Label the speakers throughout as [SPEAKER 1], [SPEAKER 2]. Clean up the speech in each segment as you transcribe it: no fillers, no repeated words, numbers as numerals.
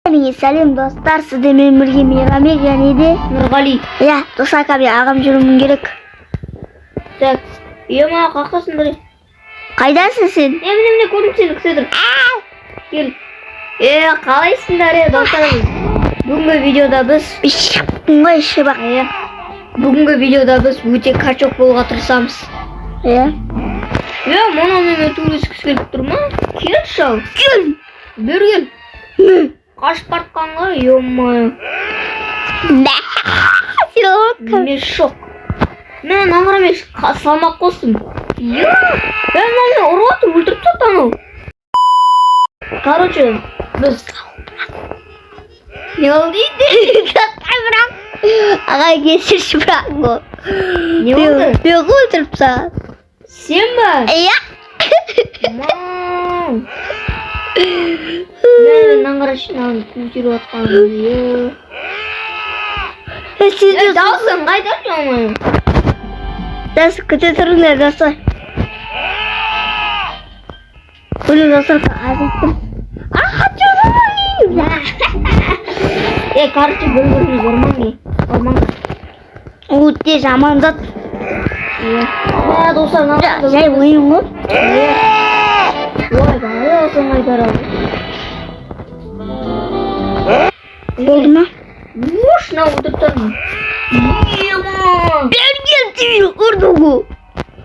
[SPEAKER 1] Сәлем достар, сіздермен бірге Мейрамбек және де
[SPEAKER 2] Нұрғали.
[SPEAKER 1] Иә, достар, кәбе ағам жүруім керек.
[SPEAKER 2] Так, ема қақсасыңдар.
[SPEAKER 1] Қайдасың сен?
[SPEAKER 2] Міне көрдім сені кісідір. Кел. Қалайсыңдар достар? Бүгінгі видеода біз Бүгінгі видеода біз өте качок болуға тырысамыз. Мұна мен өтуілескісі келіп тұр ма? Кел шал.
[SPEAKER 1] Кел.
[SPEAKER 2] Бер қашып бартқанға, ема. Мешок. Мен аңғыра меш салмақ қостым. Мен ұрғатыр, өлтіріп сатан ол. Короче, біз...
[SPEAKER 1] Не ол дейді? Аға кесірші бірақ ол.
[SPEAKER 2] Не болды?
[SPEAKER 1] Мен өлтіріп саған.
[SPEAKER 2] Сен ба?
[SPEAKER 1] Иә.
[SPEAKER 2] Мау. Мен аңғарашынан көтеріп атқанымыз. Даусың қайда жамайым?
[SPEAKER 1] Дәс күте тұрыңдар достар. Өлі достар азаттым.
[SPEAKER 2] Короче, бір-біріміз орманға.
[SPEAKER 1] Өте жаман зат.
[SPEAKER 2] Достар,
[SPEAKER 1] жай ойын ғой.
[SPEAKER 2] Ой, бағай осың қайтарады.
[SPEAKER 1] Болды ма?
[SPEAKER 2] Мошна отыртармын. Ема!
[SPEAKER 1] Берген түйіл ұрды ғой.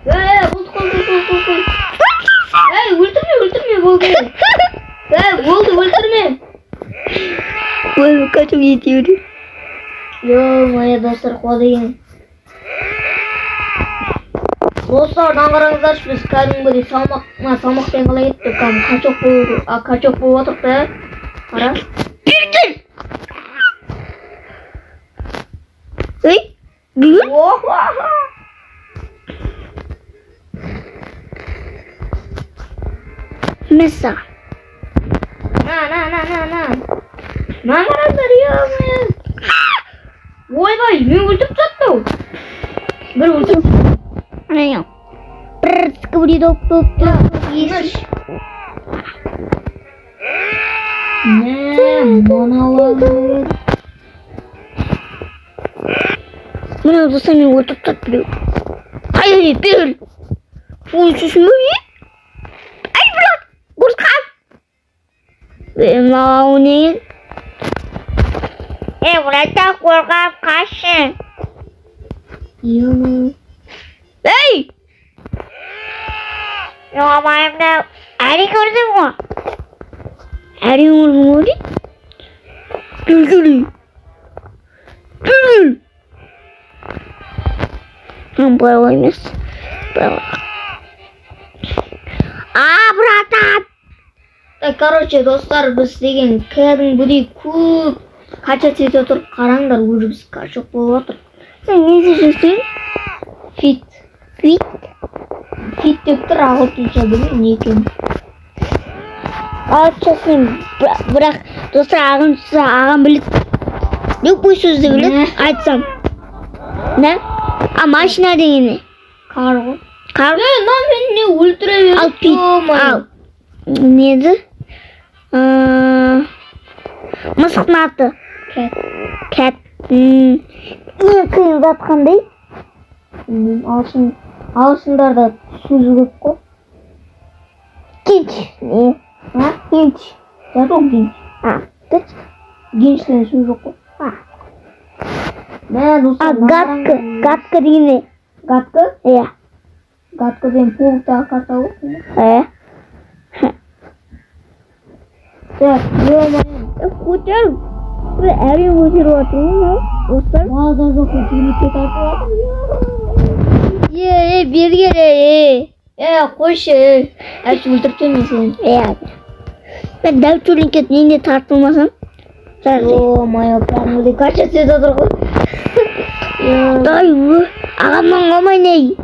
[SPEAKER 2] Болды. Өлтірме, болды. Болды, өлтірме.
[SPEAKER 1] Ой, качок ете өре.
[SPEAKER 2] Ё-моё, достар, қуадайын. Достар, аңғараңыздаршы, біз кәдімгідей салмақпен қалай кеттік. Качок болып отырық та. Қара.
[SPEAKER 1] Берген! Ой, берген? Меса.
[SPEAKER 2] На қараңдар, ё-моё. Ойбай, мен өлтіріп жаттау. Бір өлтіріп.
[SPEAKER 1] Анайың. Бір скібіри доп.
[SPEAKER 2] Еш. Монауы.
[SPEAKER 1] Мына достар мен өлтіріп жат біреу. Қайыр, бер. Ой, сүсін бөй. Ай, брат, ұртқан. Мынау не? Братта қорғап қашы.
[SPEAKER 2] Ё-моё.
[SPEAKER 1] Ей! Жоғамайымда әрі көрдім ғой. Әрі көрдім ғой. Білгілі. Бұлай ой емес. Братан!
[SPEAKER 2] Короче, достар, біз деген кәдімгідей көп качок сете тұрып қараңдар, уже біз качок болып отыр.
[SPEAKER 1] Сен не жүрсің?
[SPEAKER 2] Фит деп тұр, ағылшынша білмеймін не екен.
[SPEAKER 1] Ағылшыншасын, бірақ достар ағам біледі. Любой сөзді біледі, айтсам. Не? Машина дегені.
[SPEAKER 2] Қар ғой.
[SPEAKER 1] Қар?
[SPEAKER 2] Мен не өлтіре берді?
[SPEAKER 1] Ал пит, ал. Неді? Мысықтың аты. Кәт. Ең қиын зат қандай?
[SPEAKER 2] Ағылшындарда сөзі көп қой.
[SPEAKER 1] Гинч. Гинч.
[SPEAKER 2] Жоқ гинч. Гинчтен сөз жоқ қой.
[SPEAKER 1] Гадка дегені.
[SPEAKER 2] Гадка?
[SPEAKER 1] Иә.
[SPEAKER 2] Гадка деген полықтағы қарта ғой.
[SPEAKER 1] Көтер. Әрен көтеріп отырмын ма? Достар.
[SPEAKER 2] Маза жоқ, көтерілікке тартып жатыр.
[SPEAKER 1] Берген.
[SPEAKER 2] Қойшы. Әші өлтіріп мен сені.
[SPEAKER 1] Мен дәу чөлінкет нейіне тартылмасам?
[SPEAKER 2] Ё-моё, кәдімгідей качок сете отыр ғой.
[SPEAKER 1] Ағамнан қалмай не?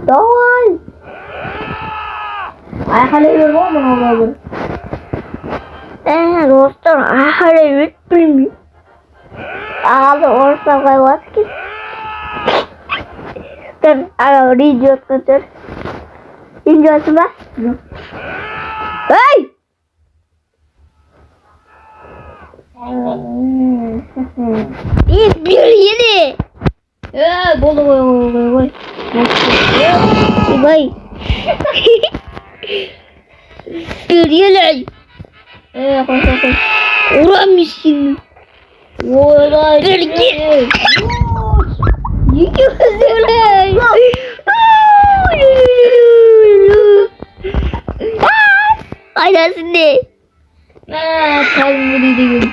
[SPEAKER 2] Давай. Айқайлай бер ғой мұнауға бір.
[SPEAKER 1] Достар, айқайлай бер білмеймін. Ағалы орыстан қайбасы кен. Аға рейді отқан тұр. Енді отын ба?
[SPEAKER 2] Жоқ.
[SPEAKER 1] Ей! Ойбай. Перелей.
[SPEAKER 2] Қой.
[SPEAKER 1] Урам мешкин.
[SPEAKER 2] Ойбай.
[SPEAKER 1] Берген. Екеуміз Қайдасың де?
[SPEAKER 2] Кәдімгідей деген.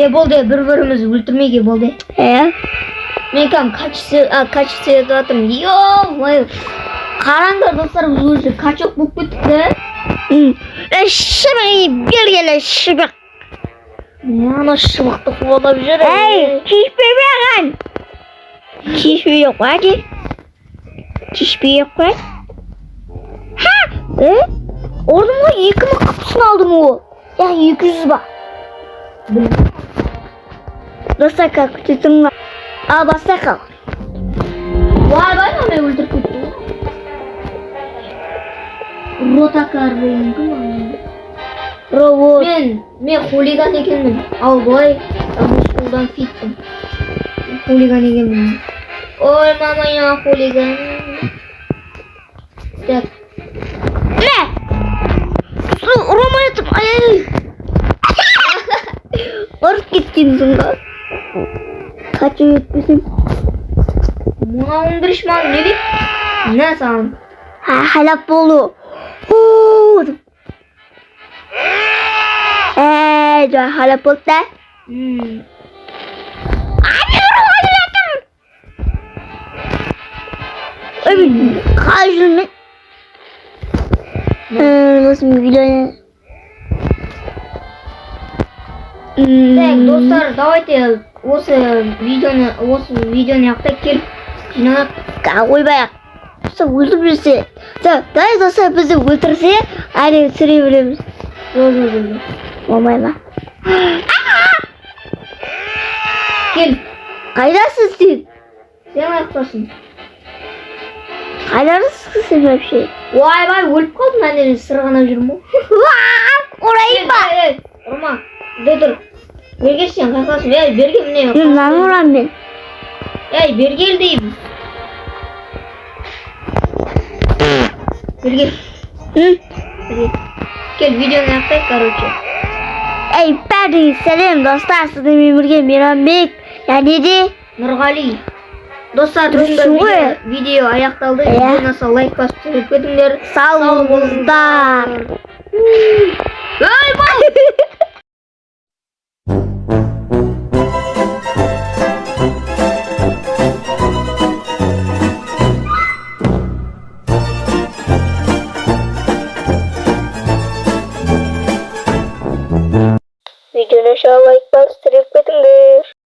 [SPEAKER 2] Болды, бір-бірімізді өлтірмеге болды. Мен качество етіп жатырмын. Ё-моё. Қараңдар достар, біз уже качок болып кеттік та.
[SPEAKER 1] Шыбық бергелі шыбық.
[SPEAKER 2] Ана шыбықты қуалап жүр.
[SPEAKER 1] Тиіспей баған. Тиіспей жоқ па ке? Тиіспей жоқ па? Ордым ғой 2000 қыпысын алдым ол. 200 ба? Достар как күтетім ба? Бастай қал.
[SPEAKER 2] Вай, мен өлтіріп кеттім. Ротакар деген кім?
[SPEAKER 1] Робот.
[SPEAKER 2] Мен хулиган екенмін. Ал былай мускулдан фитпін. Хулиган екенмін. Ой, мама, я хулиган. Так.
[SPEAKER 1] Рома етім. Ұрып кеткенсің ба? Қачу етпесің.
[SPEAKER 2] Мұнауын біріш маған не деп? Не саған?
[SPEAKER 1] Халап болу. Жа халап болды да. Қалай жүрмін? Осы видеоны.
[SPEAKER 2] Так, достар, давайте осы видеоны ақтап келіп жинақ.
[SPEAKER 1] Ойбай. Өлтіріп жүрсе. Давай достар бізді өлтірсе, әлі түсіре білеміз.
[SPEAKER 2] Жоқ.
[SPEAKER 1] Болмай ма?
[SPEAKER 2] Кел.
[SPEAKER 1] Қайдасың сен?
[SPEAKER 2] Сен аяқтасың.
[SPEAKER 1] Қайдасың сен вообще?
[SPEAKER 2] Ойбай, өліп қалдым, әне сырғанап жүрмін ғой.
[SPEAKER 1] Ұрайын ба?
[SPEAKER 2] Ұрма, тұр. Бергел сен қайқасың. Бергел міне.
[SPEAKER 1] Мен ұрам мен.
[SPEAKER 2] Бергел деймін. Бергел. Кел, видеоны ақтайық, короче.
[SPEAKER 1] Бәрі сәлем достар, сіздермен бірге Мейрамбек, және де
[SPEAKER 2] Нұрғали. Достар, бүгінгі видео аяқталды. Видеоны лайк басып түсіріп кетіңдер.
[SPEAKER 1] Сау болыңыздар. Видеоны лайк басып түсіріп кетіңдер.